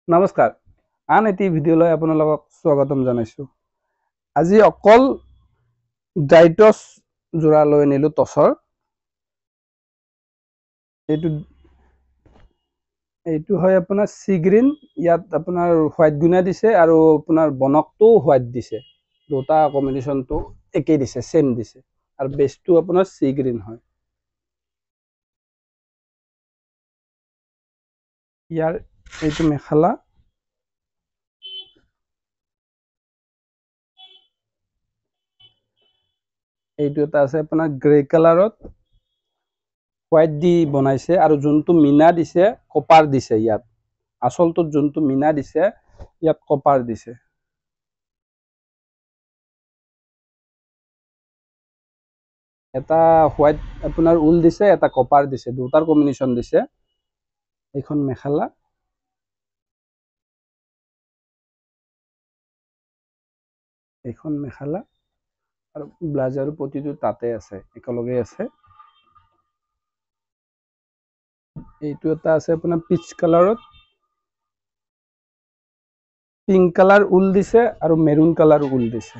নমস্কাৰ আন এটি ভিডিঅ'লৈ আপোনালোকক স্বাগতম জনাইছোঁ। আজি অকল ডাইটছ জোৰা লৈ আনিলোঁ টছৰ। এইটো হয় আপোনাৰ সি গ্ৰীণ, ইয়াত আপোনাৰ হোৱাইট গুণা দিছে আৰু আপোনাৰ বনকটো হোৱাইট দিছে। দুটা কম্বিনেশ্যনটো একেই দিছে, সেম দিছে আৰু বেছটো আপোনাৰ সি গ্ৰীণ হয়। ইয়াৰ এইটো মেখেলা, এইটো এটা আছে আপোনাৰ গ্ৰে কালাৰত হোৱাইট দি বনাইছে আৰু যোনটো মিনা দিছে কপাৰ দিছে। ইয়াত আচলটোত যোনটো মিনা দিছে ইয়াত কপাৰ দিছে। এটা হোৱাইট আপোনাৰ উল দিছে, এটা কপাৰ দিছে, দুটাৰ কম্বিনেশ্যন দিছে। এইখন মেখেলা, এইখন মেখেলা আৰু ব্লাউজাৰো প্ৰতিটো তাতে আছে, একেলগে আছে। এইটো এটা আছে আপোনাৰ পিচ কালাৰত, পিংক কালাৰ উল দিছে আৰু মেৰুন কালাৰ উল দিছে।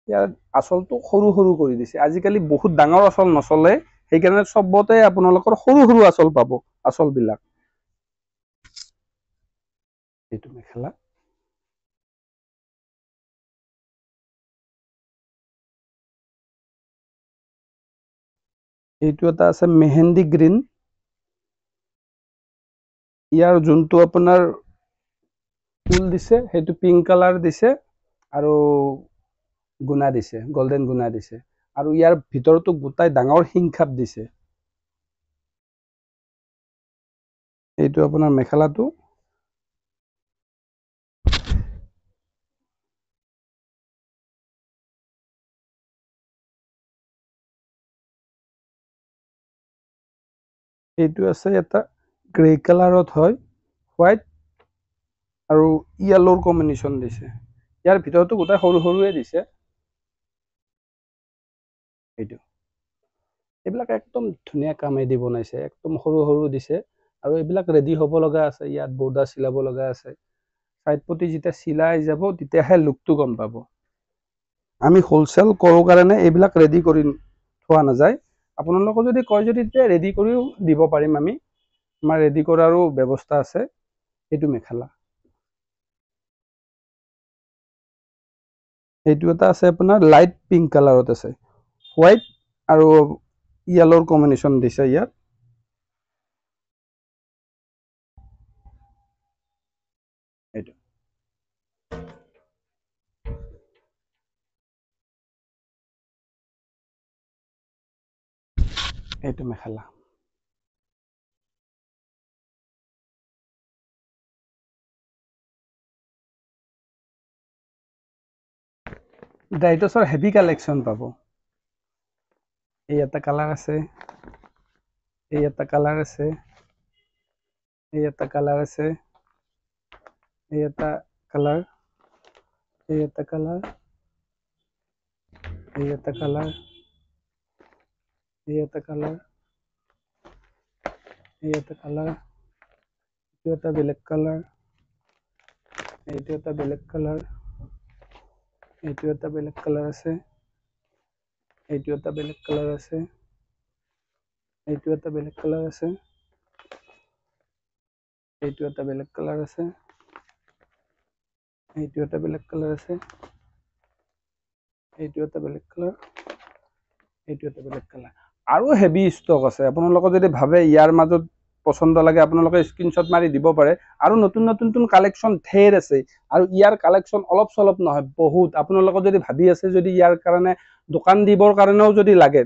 ইয়াত আচলটো সৰু সৰু কৰি দিছে। আজিকালি বহুত ডাঙৰ আচল নচলে, সেইকাৰণে চবতে আপোনালোকৰ সৰু সৰু আচল পাব, আচল বিলাক। এইটো মেখেলা, এইটো এটা আছে মেহেন্দি গ্ৰীণ। ইয়াৰ যোনটো আপোনাৰ ফুল দিছে সেইটো পিংক কালাৰ দিছে আৰু গুণা দিছে, গোল্ডেন গুণা দিছে আৰু ইয়াৰ ভিতৰতো গোটাই ডাঙৰ হিংখাপ দিছে। এইটো আপোনাৰ মেখেলাটো, এইটো আছে এটা গ্ৰে কালাৰত হয়, হোৱাইট আৰু য়েলোৰ কম্বিনেশ্যন দিছে। ইয়াৰ ভিতৰতো গোটাই সৰু সৰুৱে দিছে। এইটো এইবিলাক একদম ধুনীয়া কামেদি বনাইছে, একদম সৰু সৰু দিছে আৰু এইবিলাক ৰেডি হ'ব লগা আছে। ইয়াত বৰ্ডাৰ চিলাব লগা আছে। চাইড পটি যেতিয়া চিলাই যাব তেতিয়াহে লুকটো গম পাব। আমি হোলচেল কৰোঁ কাৰণে এইবিলাক ৰেডি কৰি থোৱা নাযায়। আপোনালোকে যদি কয় যদি তেতিয়া ৰেডি কৰিও দিব পাৰিম আমি, আমাৰ ৰেডি কৰাৰো ব্যৱস্থা আছে। এইটো মেখেলা, এইটো এটা আছে আপোনাৰ লাইট পিংক কালাৰত আছে, হোৱাইট আৰু য়েলোৰ কম্বিনেশ্যন দিছে ইয়াত। এইটো এইটো মেখেলা, ডাইটছৰ হেভি কালেকশ্যন পাব। এই এটা কালাৰ আছে, এই এটা কালাৰ আছে, এই এটা কালাৰ আছে, এই এটা কালাৰ, এই এটা কালাৰ, এই এটা কালাৰ, এই এটা কালাৰ, এই এটা কালাৰ, এইটো এটা বেলেগ কালাৰ, এইটো এটা বেলেগ কালাৰ, এইটো এটা বেলেগ কালাৰ আছে, এইটো এটা বেলেগ কালাৰ আছে, এইটো এটা বেলেগ কালাৰ আছে, এইটো এটা বেলেগ কালাৰ আছে, এইটো এটা বেলেগ কালাৰ আছে, এইটো এটা বেলেগ কালাৰ, এইটো এটা বেলেগ কালাৰ আৰু হেভি ষ্টক আছে। আপোনালোকে যদি ভাবে ইয়াৰ মাজত পচন্দ লাগে আপোনালোকে স্ক্ৰীনশ্বট মাৰি দিব পাৰে। আৰু নতুন নতুন কালেকশ্যন ঢেৰ আছে আৰু ইয়াৰ কালেকশ্যন অলপ চলপ নহয়, বহুত। আপোনালোকে যদি ভাবি আছে যদি ইয়াৰ কাৰণে দোকান দিবৰ কাৰণেও যদি লাগে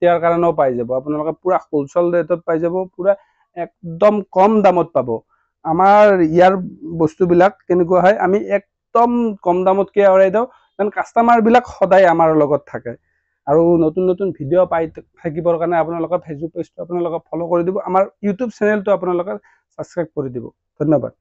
ইয়াৰ কাৰণেও পাই যাব। আপোনালোকে পুৰা হোলচেল ৰেটত পাই যাব, পুৰা একদম কম দামত পাব। আমাৰ ইয়াৰ বস্তুবিলাক কেনেকুৱা হয়, আমি একদম কম দামতকে অৰ্ডাৰ দিওঁ, কাৰণ কাষ্টমাৰ বিলাক সদায় আমাৰ লগত থাকে। আৰু নতুন নতুন ভিডিঅ' পাই থাকিবৰ কাৰণে আপোনালোকৰ ফেচবুক পেজটো আপোনালোকে ফ'ল' কৰি দিব, আমাৰ ইউটিউব চেনেলটো আপোনালোকে ছাবস্ক্ৰাইব কৰি দিব। ধন্যবাদ।